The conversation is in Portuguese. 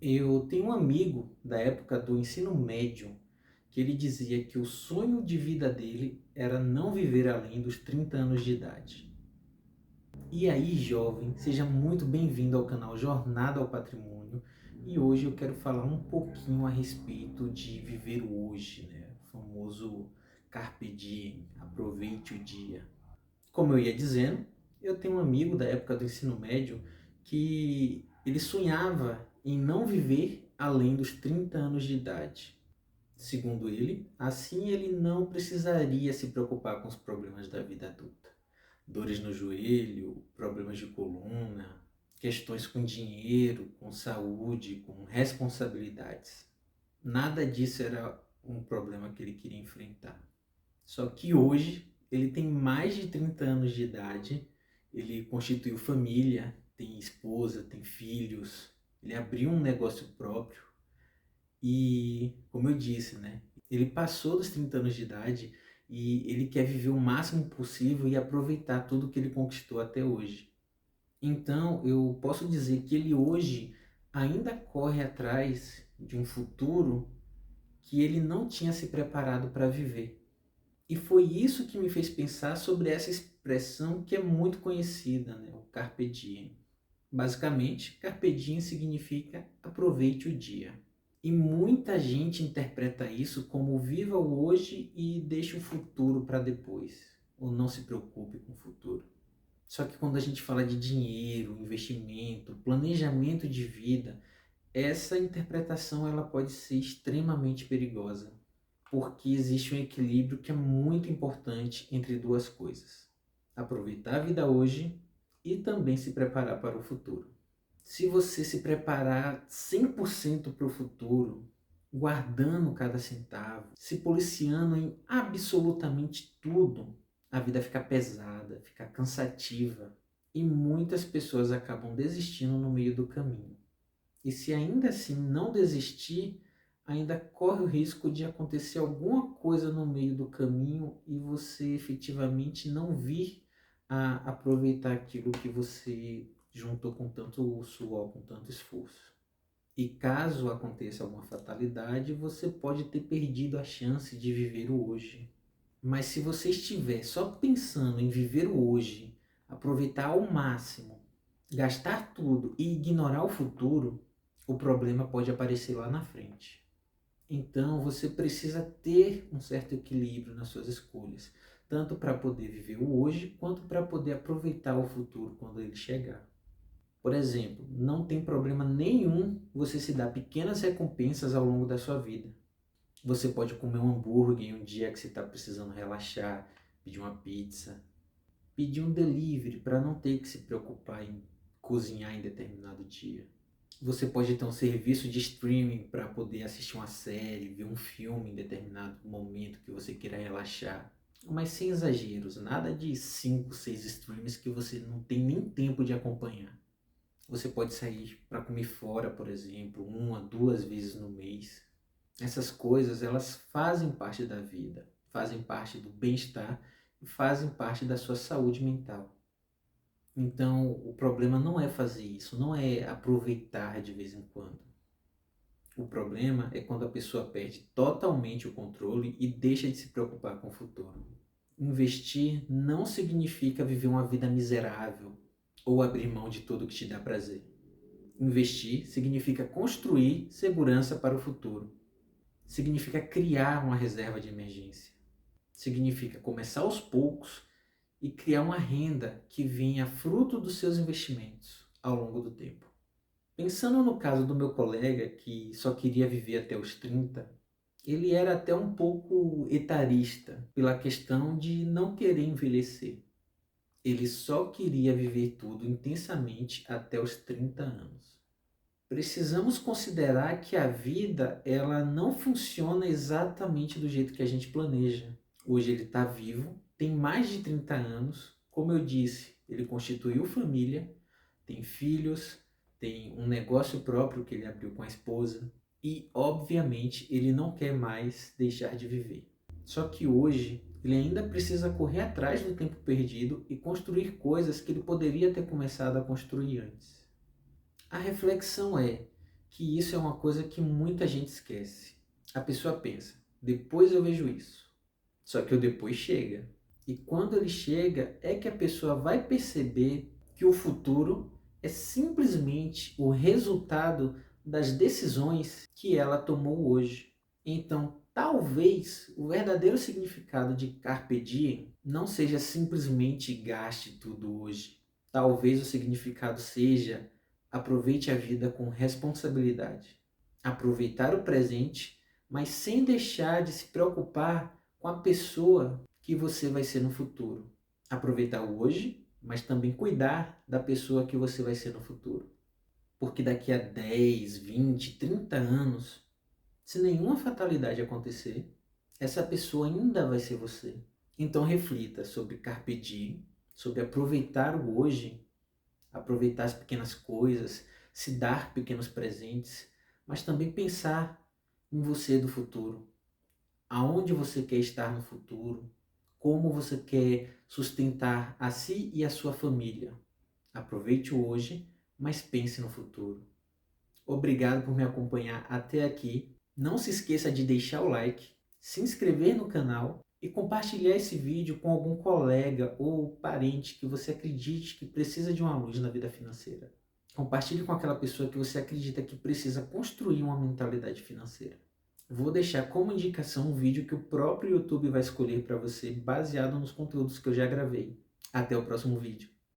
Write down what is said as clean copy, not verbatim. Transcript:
Eu tenho um amigo da época do ensino médio que ele dizia que o sonho de vida dele era não viver além dos 30 anos de idade. E aí, jovem, seja muito bem-vindo ao canal Jornada ao Patrimônio. E hoje eu quero falar um pouquinho a respeito de viver o hoje, né? O famoso Carpe Diem, aproveite o dia. Como eu ia dizendo, eu tenho um amigo da época do ensino médio que ele sonhava em não viver além dos 30 anos de idade. Segundo ele, assim ele não precisaria se preocupar com os problemas da vida adulta. Dores no joelho, problemas de coluna, questões com dinheiro, com saúde, com responsabilidades. Nada disso era um problema que ele queria enfrentar. Só que hoje ele tem mais de 30 anos de idade, ele constituiu família, tem esposa, tem filhos, ele abriu um negócio próprio e, como eu disse, né, ele passou dos 30 anos de idade e ele quer viver o máximo possível e aproveitar tudo que ele conquistou até hoje. Então, eu posso dizer que ele hoje ainda corre atrás de um futuro que ele não tinha se preparado para viver. E foi isso que me fez pensar sobre essa expressão que é muito conhecida, né? O Carpe Diem. Basicamente, Carpe Diem significa aproveite o dia. E muita gente interpreta isso como viva o hoje e deixe o futuro para depois, ou não se preocupe com o futuro. Só que quando a gente fala de dinheiro, investimento, planejamento de vida, essa interpretação ela pode ser extremamente perigosa porque existe um equilíbrio que é muito importante entre duas coisas: aproveitar a vida hoje e também se preparar para o futuro. Se você se preparar 100% para o futuro, guardando cada centavo, se policiando em absolutamente tudo, a vida fica pesada, fica cansativa e muitas pessoas acabam desistindo no meio do caminho. E se ainda assim não desistir, ainda corre o risco de acontecer alguma coisa no meio do caminho e você efetivamente não vir a aproveitar aquilo que você juntou com tanto suor, com tanto esforço. E caso aconteça alguma fatalidade, você pode ter perdido a chance de viver o hoje. Mas se você estiver só pensando em viver o hoje, aproveitar ao máximo, gastar tudo e ignorar o futuro, o problema pode aparecer lá na frente. Então você precisa ter um certo equilíbrio nas suas escolhas, tanto para poder viver o hoje, quanto para poder aproveitar o futuro quando ele chegar. Por exemplo, não tem problema nenhum você se dar pequenas recompensas ao longo da sua vida. Você pode comer um hambúrguer em um dia que você está precisando relaxar, pedir uma pizza, pedir um delivery para não ter que se preocupar em cozinhar em determinado dia. Você pode ter um serviço de streaming para poder assistir uma série, ver um filme em determinado momento que você queira relaxar. Mas sem exageros, nada de 5, 6 streams que você não tem nem tempo de acompanhar. Você pode sair para comer fora, por exemplo, 1 a 2 vezes no mês. Essas coisas, elas fazem parte da vida, fazem parte do bem-estar e fazem parte da sua saúde mental. Então, o problema não é fazer isso, não é aproveitar de vez em quando. O problema é quando a pessoa perde totalmente o controle e deixa de se preocupar com o futuro. Investir não significa viver uma vida miserável ou abrir mão de tudo que te dá prazer. Investir significa construir segurança para o futuro. Significa criar uma reserva de emergência. Significa começar aos poucos e criar uma renda que venha fruto dos seus investimentos ao longo do tempo. Pensando no caso do meu colega que só queria viver até os 30, ele era até um pouco etarista pela questão de não querer envelhecer. Ele só queria viver tudo intensamente até os 30 anos. Precisamos considerar que a vida ela não funciona exatamente do jeito que a gente planeja. Hoje ele está vivo, tem mais de 30 anos, como eu disse, ele constituiu família, tem filhos, tem um negócio próprio que ele abriu com a esposa e, obviamente, ele não quer mais deixar de viver. Só que hoje ele ainda precisa correr atrás do tempo perdido e construir coisas que ele poderia ter começado a construir antes. A reflexão é que isso é uma coisa que muita gente esquece. A pessoa pensa, depois eu vejo isso. Só que o depois chega. E quando ele chega, é que a pessoa vai perceber que o futuro é simplesmente o resultado das decisões que ela tomou hoje. Então, talvez o verdadeiro significado de Carpe Diem não seja simplesmente gaste tudo hoje. Talvez o significado seja aproveite a vida com responsabilidade. Aproveitar o presente, mas sem deixar de se preocupar com a pessoa que você vai ser no futuro. Aproveitar o hoje, mas também cuidar da pessoa que você vai ser no futuro. Porque daqui a 10, 20, 30 anos, se nenhuma fatalidade acontecer, essa pessoa ainda vai ser você. Então reflita sobre Carpe Diem, sobre aproveitar o hoje, aproveitar as pequenas coisas, se dar pequenos presentes, mas também pensar em você do futuro. Aonde você quer estar no futuro, como você quer sustentar a si e a sua família. Aproveite o hoje, mas pense no futuro. Obrigado por me acompanhar até aqui. Não se esqueça de deixar o like, se inscrever no canal e compartilhar esse vídeo com algum colega ou parente que você acredite que precisa de uma luz na vida financeira. Compartilhe com aquela pessoa que você acredita que precisa construir uma mentalidade financeira. Vou deixar como indicação um vídeo que o próprio YouTube vai escolher para você, baseado nos conteúdos que eu já gravei. Até o próximo vídeo.